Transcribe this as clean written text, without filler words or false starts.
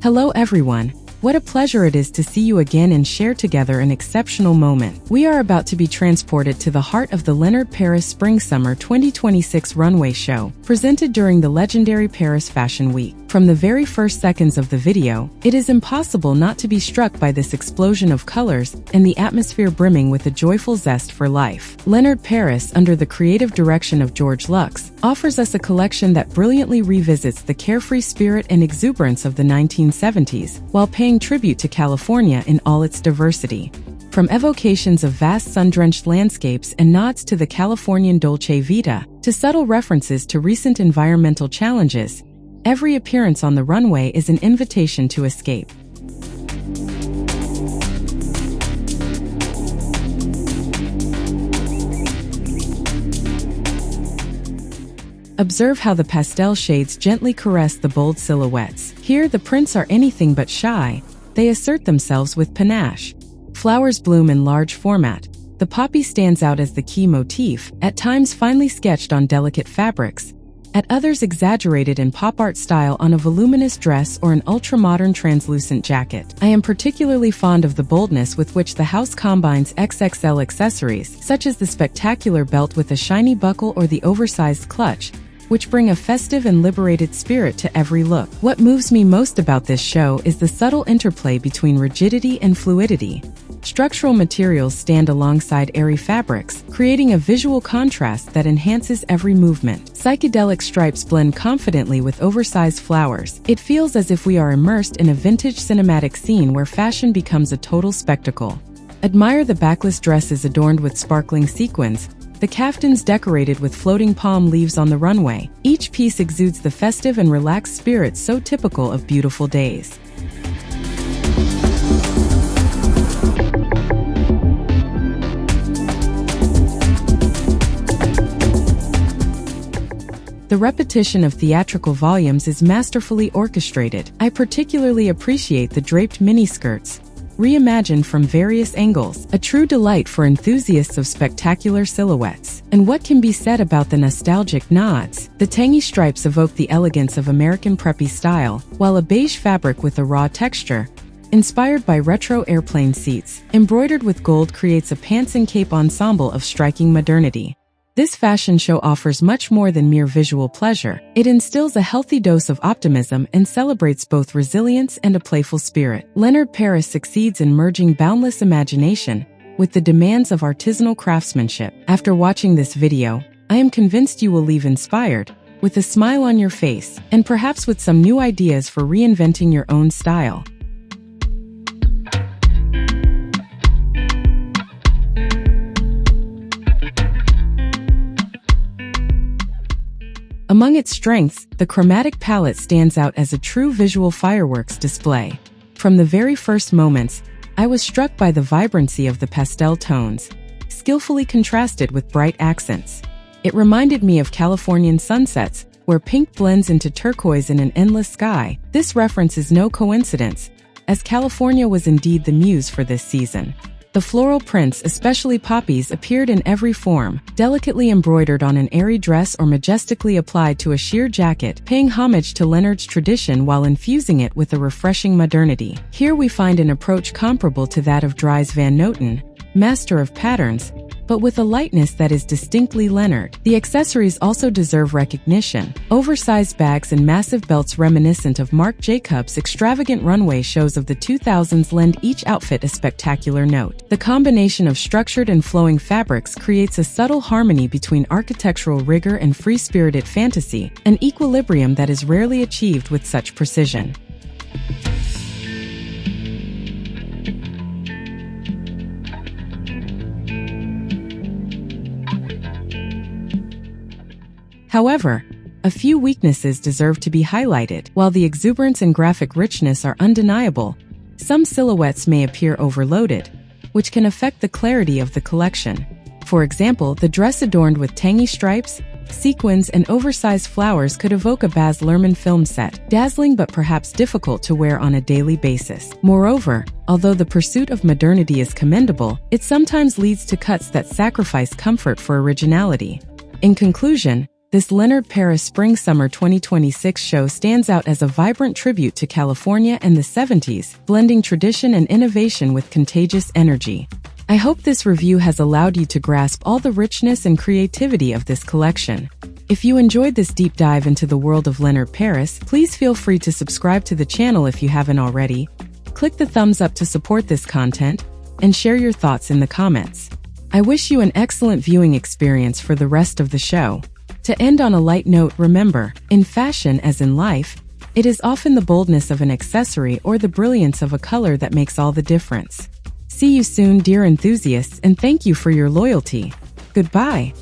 Hello everyone. What a pleasure it is to see you again and share together an exceptional moment. We are about to be transported to the heart of the Leonard Paris Spring-Summer 2026 runway show, presented during the legendary Paris Fashion Week. From the very first seconds of the video, it is impossible not to be struck by this explosion of colors and the atmosphere brimming with a joyful zest for life. Leonard Paris, under the creative direction of Georg Lux, offers us a collection that brilliantly revisits the carefree spirit and exuberance of the 1970s, while paying tribute to California in all its diversity. From evocations of vast sun-drenched landscapes and nods to the Californian Dolce Vita, to subtle references to recent environmental challenges, every appearance on the runway is an invitation to escape. Observe how the pastel shades gently caress the bold silhouettes. Here, the prints are anything but shy. They assert themselves with panache. Flowers bloom in large format. The poppy stands out as the key motif, at times finely sketched on delicate fabrics, at others exaggerated in pop art style on a voluminous dress or an ultra-modern translucent jacket. I am particularly fond of the boldness with which the house combines XXL accessories, such as the spectacular belt with a shiny buckle or the oversized clutch, which bring a festive and liberated spirit to every look. What moves me most about this show is the subtle interplay between rigidity and fluidity. Structural materials stand alongside airy fabrics, creating a visual contrast that enhances every movement. Psychedelic stripes blend confidently with oversized flowers. It feels as if we are immersed in a vintage cinematic scene where fashion becomes a total spectacle. Admire the backless dresses adorned with sparkling sequins, the caftans decorated with floating palm leaves on the runway. Each piece exudes the festive and relaxed spirit so typical of beautiful days. The repetition of theatrical volumes is masterfully orchestrated. I particularly appreciate the draped miniskirts, reimagined from various angles, a true delight for enthusiasts of spectacular silhouettes. And what can be said about the nostalgic nods? The tangy stripes evoke the elegance of American preppy style, while a beige fabric with a raw texture, inspired by retro airplane seats, embroidered with gold creates a pants and cape ensemble of striking modernity. This fashion show offers much more than mere visual pleasure. It instills a healthy dose of optimism and celebrates both resilience and a playful spirit. Leonard Paris succeeds in merging boundless imagination with the demands of artisanal craftsmanship. After watching this video, I am convinced you will leave inspired, with a smile on your face, and perhaps with some new ideas for reinventing your own style. Among its strengths, the Chromatic palette stands out as a true visual fireworks display. From the very first moments, I was struck by the vibrancy of the pastel tones, skillfully contrasted with bright accents. It reminded me of Californian sunsets, where pink blends into turquoise in an endless sky. This reference is no coincidence, as California was indeed the muse for this season. The floral prints, especially poppies, appeared in every form, delicately embroidered on an airy dress or majestically applied to a sheer jacket, paying homage to Leonard's tradition while infusing it with a refreshing modernity. Here we find an approach comparable to that of Dries van Noten, master of patterns, but with a lightness that is distinctly Leonard. The accessories also deserve recognition. Oversized bags and massive belts reminiscent of Marc Jacobs' extravagant runway shows of the 2000s lend each outfit a spectacular note. The combination of structured and flowing fabrics creates a subtle harmony between architectural rigor and free-spirited fantasy, an equilibrium that is rarely achieved with such precision. However, a few weaknesses deserve to be highlighted. While the exuberance and graphic richness are undeniable, some silhouettes may appear overloaded, which can affect the clarity of the collection. For example, the dress adorned with tangy stripes, sequins, and oversized flowers could evoke a Baz Luhrmann film set, dazzling but perhaps difficult to wear on a daily basis. Moreover, although the pursuit of modernity is commendable, it sometimes leads to cuts that sacrifice comfort for originality. In conclusion, This Leonard Paris Spring-Summer 2026 show stands out as a vibrant tribute to California and the 70s, blending tradition and innovation with contagious energy. I hope this review has allowed you to grasp all the richness and creativity of this collection. If you enjoyed this deep dive into the world of Leonard Paris, please feel free to subscribe to the channel if you haven't already. Click the thumbs up to support this content, and share your thoughts in the comments. I wish you an excellent viewing experience for the rest of the show. To end on a light note, remember, in fashion as in life, it is often the boldness of an accessory or the brilliance of a color that makes all the difference. See you soon, dear enthusiasts, and thank you for your loyalty. Goodbye.